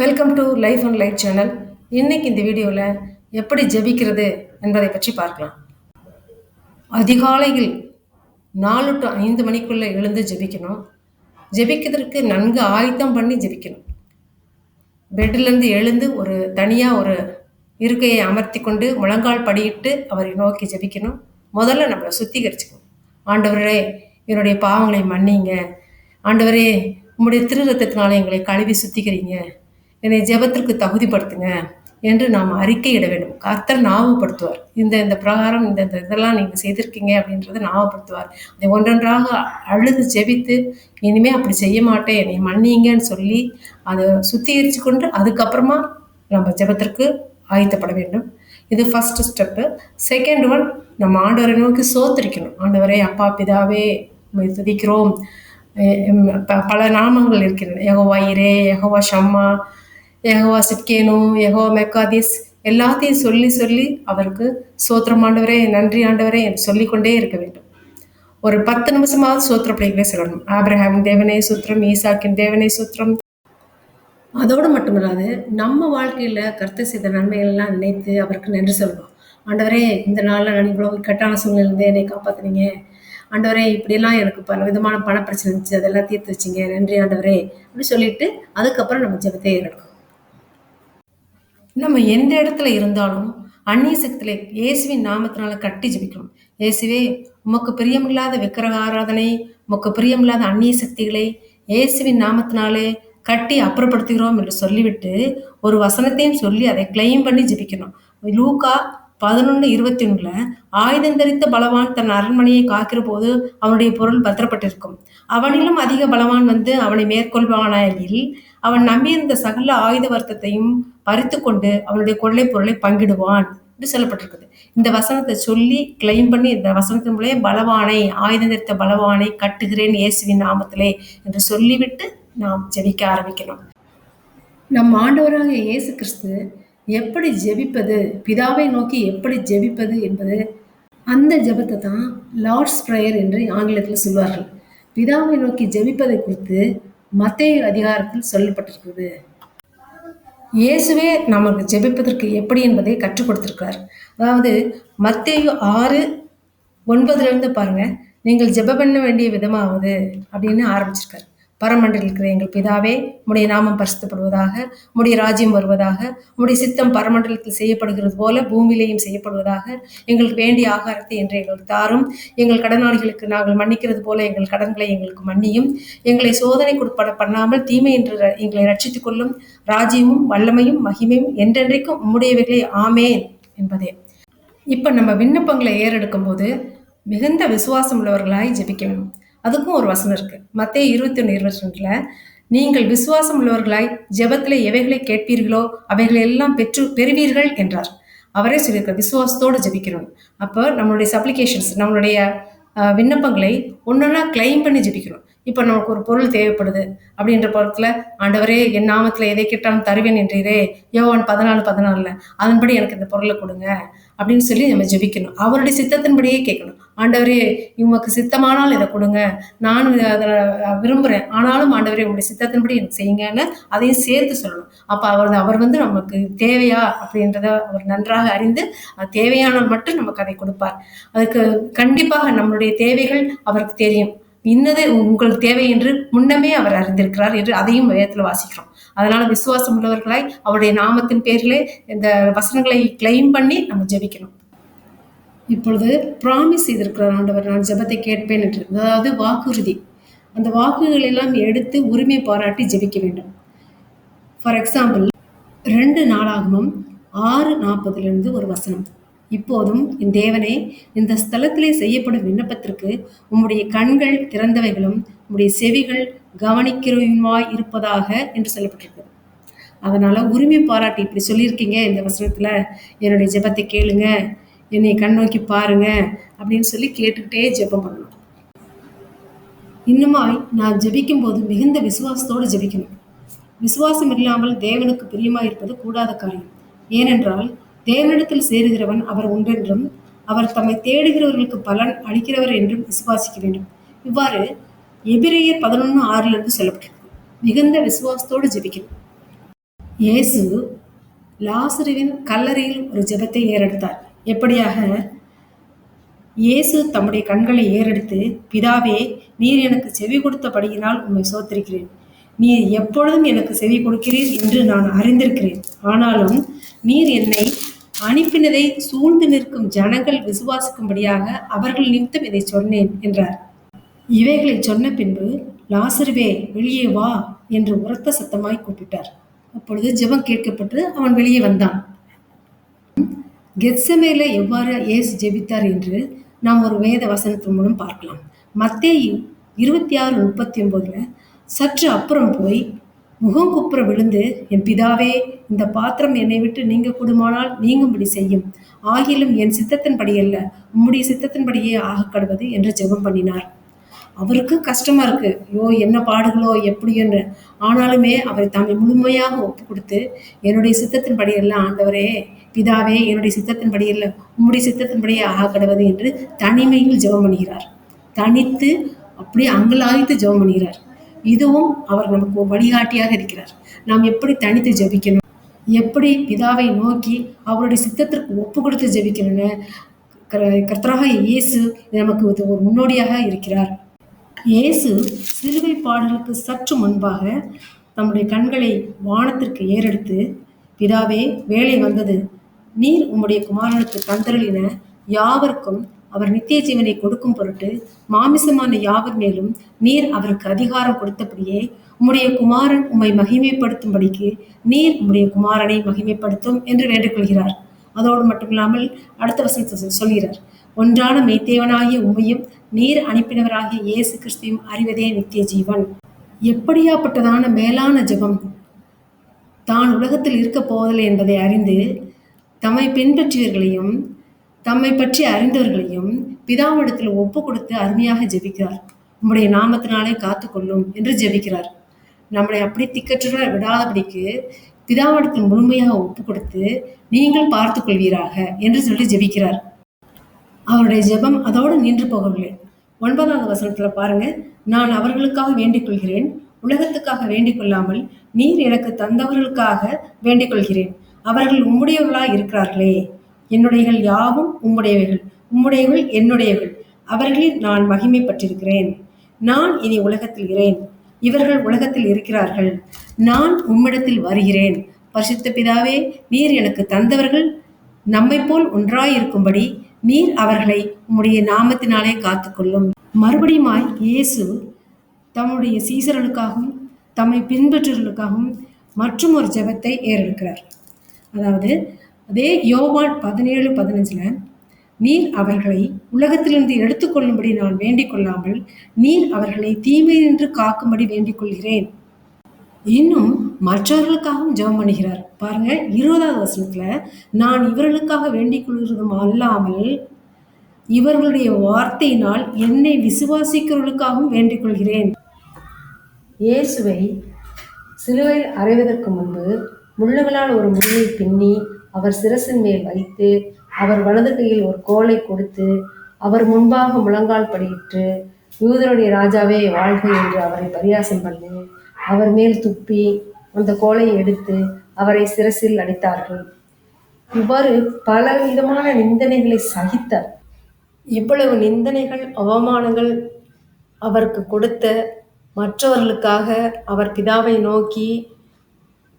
Welcome to life and light channel. இன்னைக்கு இந்த வீடியோவில் எப்படி ஜெபிக்கிறது என்பதை பற்றி பார்க்கலாம். அதிகாலையில் 4 to 5 மணிக்குள்ளே எழுந்து ஜெபிக்கணும். ஜெபிக்கிறதுக்கு நன்கு ஆயத்தம் பண்ணி ஜெபிக்கணும். பெட்டிலேருந்து எழுந்து தனியாக ஒரு இருக்கையை அமர்த்தி கொண்டு முழங்கால் படியிட்டு அவரை நோக்கி ஜெபிக்கணும். முதல்ல நம்மளை சுத்திகரிச்சுக்கணும். ஆண்டவரே, என்னுடைய பாவங்களை மன்னிங்க. ஆண்டவரே, உம்முடைய திரு ரத்தத்தினால எங்களை கழுவி சுத்திக்கிறீங்க, என்னை ஜெபத்திற்கு தகுதிப்படுத்துங்க என்று நாம் அறிக்கையிட வேண்டும். கர்த்தர் ஞாபகப்படுத்துவார். இந்த பிரகாரம் இந்த இதெல்லாம் நீங்கள் செய்திருக்கீங்க அப்படின்றத ஞாபகப்படுத்துவார். அதை ஒன்றொன்றாக அழுது ஜெபித்து, இனிமேல் அப்படி செய்ய மாட்டேன், என்னை மன்னிங்கன்னு சொல்லி அதை சுத்திகரித்து கொண்டு அதுக்கப்புறமா நம்ம ஜெபத்திற்கு ஆயத்தப்பட வேண்டும். இது ஃபர்ஸ்ட் ஸ்டெப்பு. செகண்ட் ஒன், நம்ம ஆண்டவரை நோக்கி சோத்திரிக்கணும். ஆண்டவரே, அப்பா பிதாவே, துதிக்கிறோம். பல நாமங்கள் இருக்கின்றன. யெகோவா இரே, யெகோவா ஷம்மா, யெகோவா சிட்கேனு, யெகோவா மெக்காதிஸ், எல்லாத்தையும் சொல்லி சொல்லி அவருக்கு சோத்திரம் ஆண்டவரே, நன்றி ஆண்டவரே என்று சொல்லிக்கொண்டே இருக்க வேண்டும். ஒரு 10 நிமிஷமாவது சோத்திர பிள்ளைகளே சொல்லணும். ஆபிரகாமின் தேவனே சூத்திரம், ஈசாக்கின் தேவனே சூத்திரம். அதோடு மட்டுமில்லாது நம்ம வாழ்க்கையில் கர்த்தர் செய்த நன்மைகள்லாம் நினைத்து அவருக்கு நன்றி சொல்லணும். ஆண்டவரே, இந்த நாளில் நான் இவ்வளோ கெட்டான சூழ்நிலையிலேருந்து என்னை காப்பாற்றினீங்க. ஆண்டவரே, இப்படியெல்லாம் எனக்கு பல விதமான பண பிரச்சனை இருந்துச்சு, அதெல்லாம் தீர்த்து வச்சிங்க, நன்றி ஆண்டவரே அப்படி சொல்லிட்டு அதுக்கப்புறம் நம்ம ஜெபத்தை ஏறெடுக்கணும். நம்ம எந்த இடத்துல இருந்தாலும் அந்நிய சக்தியில இயேசுவின் நாமத்தினால கட்டி ஜெபிக்கணும். இயேசுவே, உமக்கு பிரியமில்லாத விக்கிரக ஆராதனை, உமக்கு பிரியமில்லாத அந்நிய சக்திகளை இயேசுவின் நாமத்தினாலே கட்டி அப்புறப்படுத்துகிறோம் என்று சொல்லிவிட்டு ஒரு வசனத்தையும் சொல்லி அதை கிளைம் பண்ணி ஜெபிக்கணும். லூக்கா 11:21 ஆயுதம் தரித்த பலவான் தன் அரண்மனையை காக்கிற போது அவனுடைய பொருள் பத்திரப்பட்டிருக்கும். அவனிலும் அதிக பலவான் வந்து அவனை மேற்கொள்வானாயில் அவன் நம்பியிருந்த சகல ஆயுத வர்த்தத்தையும் பறித்து கொண்டு அவனுடைய கொள்ளை பொருளை பங்கிடுவான் என்று சொல்லப்பட்டிருக்குது. இந்த வசனத்தை சொல்லி கிளைம் பண்ணி இந்த வசனத்தின் மூலம் பலவானை, ஆயுதம் தரித்த பலவானை கட்டுகிறேன் இயேசுவின் நாமத்திலே என்று சொல்லிவிட்டு நாம் ஜெபிக்க ஆரம்பிக்கணும். நம் ஆண்டவராக இயேசு கிறிஸ்து எப்படி ஜெபிப்பது, பிதாவை நோக்கி எப்படி ஜெபிப்பது என்பது, அந்த ஜெபத்தை தான் லார்ட்ஸ் பிரேயர் என்று ஆங்கிலத்தில் சொல்வார்கள். பிதாவை நோக்கி ஜெபிப்பதை குறித்து மத்தேயு அதிகாரத்தில் சொல்லப்பட்டிருக்கிறது. இயேசுவே நமக்கு ஜெபிப்பதற்கு எப்படி என்பதை கற்றுக் கொடுத்திருக்கிறார். அதாவது மத்தேயு 6:9 பாருங்க, நீங்கள் ஜெபம் பண்ண வேண்டிய விதமாவது அப்படின்னு ஆரம்பிச்சிருக்காரு. பரமண்டலில் இருக்கிற எங்கள் பிதாவே, உம்முடைய நாமம் பரிசுத்தப்படுவதாக, உம்முடைய ராஜ்யம் வருவதாக, உம்முடைய சித்தம் பரமண்டலத்தில் செய்யப்படுகிறது போல பூமியிலேயும் செய்யப்படுவதாக. எங்களுக்கு வேண்டிய ஆகாரத்தை என்று எங்களுக்கு தாரும். எங்கள் கடனாளிகளுக்கு நாங்கள் மன்னிக்கிறது போல எங்கள் கடன்களை எங்களுக்கு மன்னியும். எங்களை சோதனைக்கு உட்பட பண்ணாமல் தீமை என்று எங்களை ரட்சித்துக் கொள்ளும். ராஜ்யமும் வல்லமையும் மகிமையும் என்றென்றைக்கும் உம்முடையவைகளே, ஆமேன் என்பதே. இப்போ நம்ம விண்ணப்பங்களை ஏறெடுக்கும் போது மிகுந்த விசுவாசம் உள்ளவர்களாய் ஜெபிக்க வேணும். அதுக்கும் ஒரு வசனம் இருக்கு. மத்தேயு 21:22 நீங்கள் விசுவாசம் உள்ளவர்களாய் ஜெபத்திலே எவைகளை கேட்பீர்களோ அவைகளை எல்லாம் பெறுவீர்கள் என்றார். அவரே சொல்லியிருக்கார், விசுவாசத்தோடு ஜெபிக்கணும். அப்போ நம்மளுடைய சப்ளிகேஷன்ஸ், நம்மளுடைய விண்ணப்பங்களை ஒன்றொன்னா கிளைம் பண்ணி ஜெபிக்கணும். இப்போ நமக்கு ஒரு பொருள் தேவைப்படுது அப்படின்ற பொருட்களை, ஆண்டவரே என் நாமத்தில் எதை கேட்டாலும் தருவேன் என்றீரே, யோவான் 14:14 அதன்படி எனக்கு இந்த பொருளை கொடுங்க அப்படின்னு சொல்லி நம்ம ஜெபிக்கணும். அவருடைய சித்தத்தின்படியே கேட்கணும். ஆண்டவரே, உமக்கு சித்தமானால் இதை கொடுங்க, நான் அதை விரும்புகிறேன், ஆனாலும் ஆண்டவரே உங்களுடைய சித்தத்தின்படி எனக்கு செய்யுங்கன்னு அதையும் சேர்த்து சொல்லணும். அப்போ அவர் நமக்கு தேவையா அப்படின்றத அவர் நன்றாக அறிந்து தேவையானால் மட்டும் நமக்கு அதை கொடுப்பார். அதுக்கு கண்டிப்பாக நம்மளுடைய தேவைகள் அவருக்கு தெரியும். இன்னது உங்களுக்கு தேவை என்று முன்னமே அவர் அறிந்திருக்கிறார் என்று அதையும் வேதத்தில் வாசிக்கிறோம். அதனால விசுவாசம் உள்ளவர்களாய் அவருடைய நாமத்தின் பேரிலே இந்த வசனங்களை கிளைம் பண்ணி நம்ம ஜெபிக்கணும். இப்பொழுது ப்ராமிஸ் செய்திருக்கிறார் ஆண்டவர், நான் ஜெபத்தை கேட்பேன் என்று, அதாவது வாக்குறுதி. அந்த வாக்குகள் எல்லாம் எடுத்து உரிமை பாராட்டி ஜெபிக்க வேண்டும். ஃபார் எக்ஸாம்பிள் 2 நாளாகமம் 6:40 ஒரு வசனம். இப்போதும் என் தேவனே, இந்த ஸ்தலத்திலே செய்யப்படும் விண்ணப்பத்திற்கு உம்முடைய கண்கள் திறந்தவைகளும் உம்முடைய செவிகள் கவனிக்கிறவையுமாய் இருப்பதாக என்று சொல்லப்பட்டிருக்கு. அதனால உரிமை பாராட்டி இப்படி சொல்லியிருக்கீங்க இந்த வசனத்துல, என்னுடைய ஜெபத்தை கேளுங்க, என்னை கண்ணோக்கி பாருங்க அப்படின்னு சொல்லி கேட்டுக்கிட்டே ஜெபம் பண்ணணும். இன்னுமாய் நான் ஜெபிக்கும் போது மிகுந்த விசுவாசத்தோடு ஜெபிக்கணும். விசுவாசம் இல்லாமல் தேவனுக்கு பிரியமாய் இருப்பது கூடாத காரியம். ஏனென்றால் தேவனிடத்தில் சேருகிறவன் அவர் உண்டென்றும் அவர் தம்மை தேடுகிறவர்களுக்கு பலன் அளிக்கிறவர் என்றும் விசுவாசிக்க வேண்டும். இவ்வாறு எபிரேயர் 11:6 சொல்லப்பட்டிருக்கு. மிகுந்த விசுவாசத்தோடு ஜெபிக்கணும். இயேசு லாசருவின் கல்லறையில் ஒரு ஜெபத்தை ஏறெடுத்தார். எப்படியாக? இயேசு தம்முடைய கண்களை ஏறெடுத்து, பிதாவே, நீர் எனக்கு செவி கொடுத்தபடியினால் உம்மை ஸ்தோத்திரிக்கிறேன். நீர் எப்பொழுதும் எனக்கு செவி கொடுக்கிறீர் என்று நான் அறிந்திருக்கிறேன். ஆனாலும் நீர் என்னை அனுப்பினதை சூழ்ந்து நிற்கும் ஜனங்கள் விசுவாசிக்கும்படியாக அவர்கள் நிமித்தம் இதை சொன்னேன் என்றார். இவைகளை சொன்ன பின்பு, லாசருவே, வெளியே வா என்று உரத்த சத்தமாய் கூப்பிட்டார். அப்பொழுது ஜெபம் கேட்கப்பட்டு அவன் வெளியே வந்தான். கெத்செமேல எவ்வாறு இயேசு ஜெபித்தார் என்று நாம் ஒரு வேத வசனத்தின் மூலம் பார்க்கலாம். மத்தேயு 26:39 சற்று அப்புறம் போய் முகம் குப்புற விழுந்து, என் பிதாவே, இந்த பாத்திரம் என்னை விட்டு நீங்க கூடுமானால் நீங்கும்படி செய்யும். ஆகிலும் என் சித்தத்தின்படி அல்ல, உம்முடைய சித்தத்தின்படியே ஆகக்கடவது என்று ஜெபம் பண்ணினார். அவருக்கு கஷ்டமா இருக்கு. ஐயோ, என்ன பாடுகளோ எப்படியோன்னு. ஆனாலுமே அவரை தம்மை முழுமையாக ஒப்பு கொடுத்து, என்னுடைய சித்தத்தின்படி அல்ல ஆண்டவரே, பிதாவே, என்னுடைய சித்தத்தின்படி அல்ல, உம்முடைய சித்தத்தின்படியே ஆகக்கடவது என்று தனிமையில் ஜெபம் பண்ணுகிறார். தனித்து அப்படியே அங்கலாய்த்து ஜெபம் பண்ணுகிறார். இதுவும் அவர் நமக்கு வழிகாட்டியாக இருக்கிறார். நாம் எப்படி தனித்து ஜெபிக்கணும், எப்படி பிதாவை நோக்கி அவருடைய சித்தத்திற்கு ஒப்பு கொடுத்து ஜெபிக்கணும்னு கர்த்தராக இயேசு நமக்கு ஒரு முன்னோடியாக இருக்கிறார். இயேசு சிலுவை பாடலுக்கு சற்று முன்பாக தம்முடைய கண்களை வானத்திற்கு ஏறெடுத்து, பிதாவே, வேலை வந்தது. நீர் உம்முடைய குமாரனுக்கு தந்தருளின யாவருக்கும் அவர் நித்திய ஜீவனை கொடுக்கும் பொருட்டு மாமிசமான யாவர் மேலும் நீர் அவருக்கு அதிகாரம் கொடுத்தபடியே உம்முடைய குமாரன் உம்மை மகிமைப்படுத்தும்படிக்கு நீர் உம்முடைய குமாரனை மகிமைப்படுத்தும் என்று வேண்டிக்கொள்கிறார். அதோடு மட்டுமில்லாமல் அடுத்த வசனத்தை சொல்கிறார், ஒன்றான மெய்த்தேவனாகிய உம்மையும் நீர் அனுப்பினவராகிய இயேசு கிறிஸ்துவையும் அறிவதே நித்திய ஜீவன். எப்படியாப்பட்டதான மேலான ஜெபம்! தான் உலகத்தில் இருக்கப் போவதில்லை என்பதை அறிந்து தம்மை பின்பற்றியவர்களையும் தம்மை பற்றி அறிந்தவர்களையும் பிதாவிடத்தில் ஒப்பு கொடுத்து அருமையாக ஜெபிக்கிறார். உம்முடைய நாமத்தினாலே காத்துக்கொள்ளும் என்று ஜெபிக்கிறார். நம்மளை அப்படி திக்கற்ற விடாதபடிக்கு பிதாவிடத்தில் முழுமையாக ஒப்பு கொடுத்து, நீங்கள் பார்த்து கொள்வீராக என்று சொல்லி ஜெபிக்கிறார். அவருடைய ஜெபம் அதோடு நின்று போகவில்லை. 9வது வசனத்துல பாருங்க, நான் அவர்களுக்காக வேண்டிக் கொள்கிறேன், உலகத்துக்காக வேண்டிக் கொள்ளாமல் நீர் எனக்கு தந்தவர்களுக்காக வேண்டிக் கொள்கிறேன். அவர்கள் உம்முடையவர்களாய் இருக்கிறார்களே. என்னுடையகள் யாவும் உம்முடையவைகள், உம்முடையவர்கள் என்னுடையவர்கள். அவர்களில் நான் மகிமைப்பட்டிருக்கிறேன். நான் இனி உலகத்தில் இருக்கிறேன், இவர்கள் உலகத்தில் இருக்கிறார்கள். நான் உம்மிடத்தில் வருகிறேன். பரிசுத்த பிதாவே, நீர் எனக்கு தந்தவர்கள் நம்மை போல் ஒன்றாயிருக்கும்படி நீர் அவர்களை உம்முடைய நாமத்தினாலே காத்துக்கொள்ளும். மறுபடியுமாய் இயேசு தம்முடைய சீசர்களுக்காகவும் தம்மை பின்பற்றுவர்களுக்காகவும் மற்றும் ஒரு ஜெபத்தை ஏறெடுக்கிறார். அதாவது அதே யோவான் 17:15 நீர் அவர்களை உலகத்திலிருந்து எடுத்துக்கொள்ளும்படி நான் வேண்டிக் கொள்ளாமல் நீர் அவர்களை தீமையினின்று காக்கும்படி வேண்டிக் கொள்கிறேன். இன்னும் மற்றவர்களுக்காகவும் ஜெபம் பண்ணுகிறார். பாருங்க, 20வது வசனத்துல, நான் இவர்களுக்காக வேண்டிக் கொள்கிறதும் அல்லாமல் இவர்களுடைய வார்த்தையினால் என்னை விசுவாசிக்கிறவர்களுக்காகவும் வேண்டிக் கொள்கிறேன். இயேசுவை சிலுவையில் அறைவதற்கு முன்பு முள்ளுகளால் ஒரு முடியை பின்னி அவர் சிரசின் மேல் வைத்து அவர் வலது கையில் ஒரு கோலை கொடுத்து அவர் முன்பாக முழங்கால் படியிட்டு, யூதருடைய ராஜாவே வாழ்க என்று அவரை பரியாசம் பண்ணி அவர் மேல் துப்பி அந்த கோலை எடுத்து அவரை சிரசில் அடித்தார்கள். இவ்வாறு பல விதமான நிந்தனைகளை சகித்தார். இவ்வளவு நிந்தனைகள், அவமானங்கள் அவருக்கு கொடுத்த மற்றவர்களுக்காக அவர் பிதாவை நோக்கி,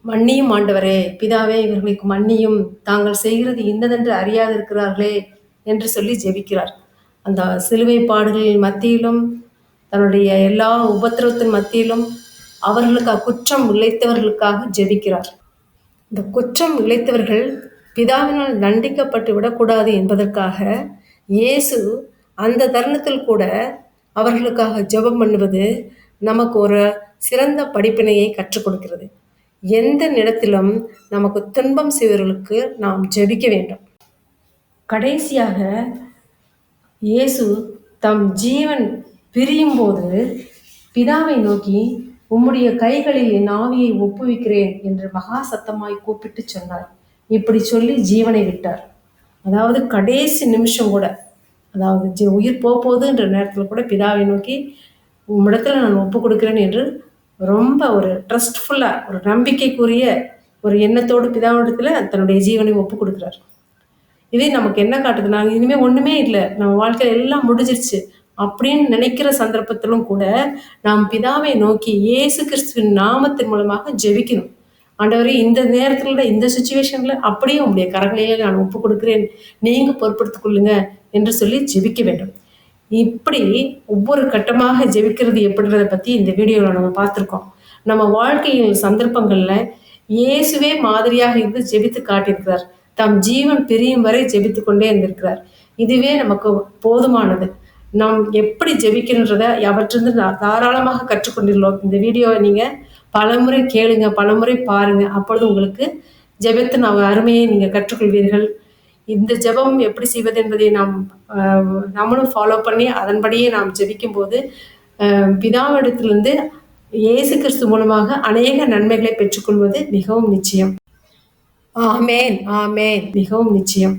மன்னியும் ஆண்டவரே, பிதாவே, இவர்களுக்கு மன்னியும், தாங்கள் செய்கிறது இன்னதென்று அறியாதிருக்கிறார்களே என்று சொல்லி ஜெபிக்கிறார். அந்த சிலுவை பாடுகளின் மத்தியிலும் தன்னுடைய எல்லா உபத்திரவத்தின் மத்தியிலும் அவர்களுக்கு குற்றம் இழைத்தவர்களுக்காக ஜெபிக்கிறார். இந்த குற்றம் இழைத்தவர்கள் பிதாவினால் தண்டிக்கப்பட்டு விடக்கூடாது என்பதற்காக இயேசு அந்த தருணத்தில் கூட அவர்களுக்காக ஜெபம் பண்ணுவது நமக்கு ஒரு சிறந்த படிப்பினையை கற்றுக் கொடுக்கிறது. எந்த இடத்திலும் நமக்கு துன்பம் செய்வர்களுக்கு நாம் ஜெபிக்க வேண்டும். கடைசியாக இயேசு தம் ஜீவன் பிரியும் போது பிதாவை நோக்கி, உம்முடைய கைகளில் என் ஆவியை ஒப்புவிக்கிறேன் என்று மகா சத்தமாய் கூப்பிட்டு சொன்னார். இப்படி சொல்லி ஜீவனை விட்டார். அதாவது கடைசி நிமிஷம் கூட, அதாவது உயிர் போகுதுன்ற நேரத்தில் கூட பிதாவை நோக்கி, உம்மிடத்தில் நான் ஒப்பு கொடுக்கிறேன் என்று ரொம்ப ஒரு ட்ரஸ்ட்ஃபுல்லாக, ஒரு நம்பிக்கைக்குரிய ஒரு எண்ணத்தோடு பிதாவிடத்தில் தன்னுடைய ஜீவனை ஒப்பு கொடுக்குறார். இதே நமக்கு என்ன காட்டுது, நாங்கள் இனிமேல் ஒன்றுமே இல்லை, நம்ம வாழ்க்கையில் எல்லாம் முடிஞ்சிருச்சு அப்படின்னு நினைக்கிற சந்தர்ப்பத்திலும் கூட நாம் பிதாவை நோக்கி இயேசு கிறிஸ்துவின் நாமத்தின் மூலமாக ஜெபிக்கணும். ஆண்டவரே, இந்த நேரத்தில் இந்த சுச்சுவேஷனில் அப்படியே உங்களுடைய கரங்களையே நான் ஒப்பு கொடுக்குறேன், நீங்கள் பொறுப்படுத்திக் கொள்ளுங்க என்று சொல்லி ஜெபிக்க வேண்டும். இப்படி ஒவ்வொரு கட்டமாக ஜெபிக்கிறது எப்படின்றத பற்றி இந்த வீடியோவில் நம்ம பார்த்துருக்கோம். நம்ம வாழ்க்கையில் சந்தர்ப்பங்களில் இயேசுவே மாதிரியாக இருந்து ஜெபித்து காட்டியிருக்கிறார். தம் ஜீவன் பிரியும் வரை ஜெபித்து கொண்டே இருந்திருக்கிறார். இதுவே நமக்கு போதுமானது. நாம் எப்படி ஜெபிக்கணுன்றதை அவற்றிருந்து தாராளமாக கற்றுக்கொண்டுள்ளோம். இந்த வீடியோவை நீங்கள் பலமுறை கேளுங்க, பலமுறை பாருங்க. அப்பொழுது உங்களுக்கு ஜெபத்தின் அருமையை நீங்கள் கற்றுக்கொள்வீர்கள். இந்த ஜெபம் எப்படி செய்வது என்பதை நம்மளும் ஃபாலோ பண்ணி அதன்படியே நாம் ஜெபிக்கும் போது பிதாவிடத்திலிருந்து இயேசு கிறிஸ்து மூலமாக அநேக நன்மைகளை பெற்றுக்கொள்வது மிகவும் நிச்சயம். ஆமேன், ஆமேன், மிகவும் நிச்சயம்.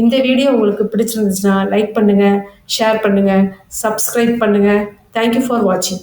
இந்த வீடியோ உங்களுக்கு பிடிச்சிருந்துச்சுன்னா லைக் பண்ணுங்க, ஷேர் பண்ணுங்க, சப்ஸ்கிரைப் பண்ணுங்க. தேங்க்யூ ஃபார் வாட்சிங்.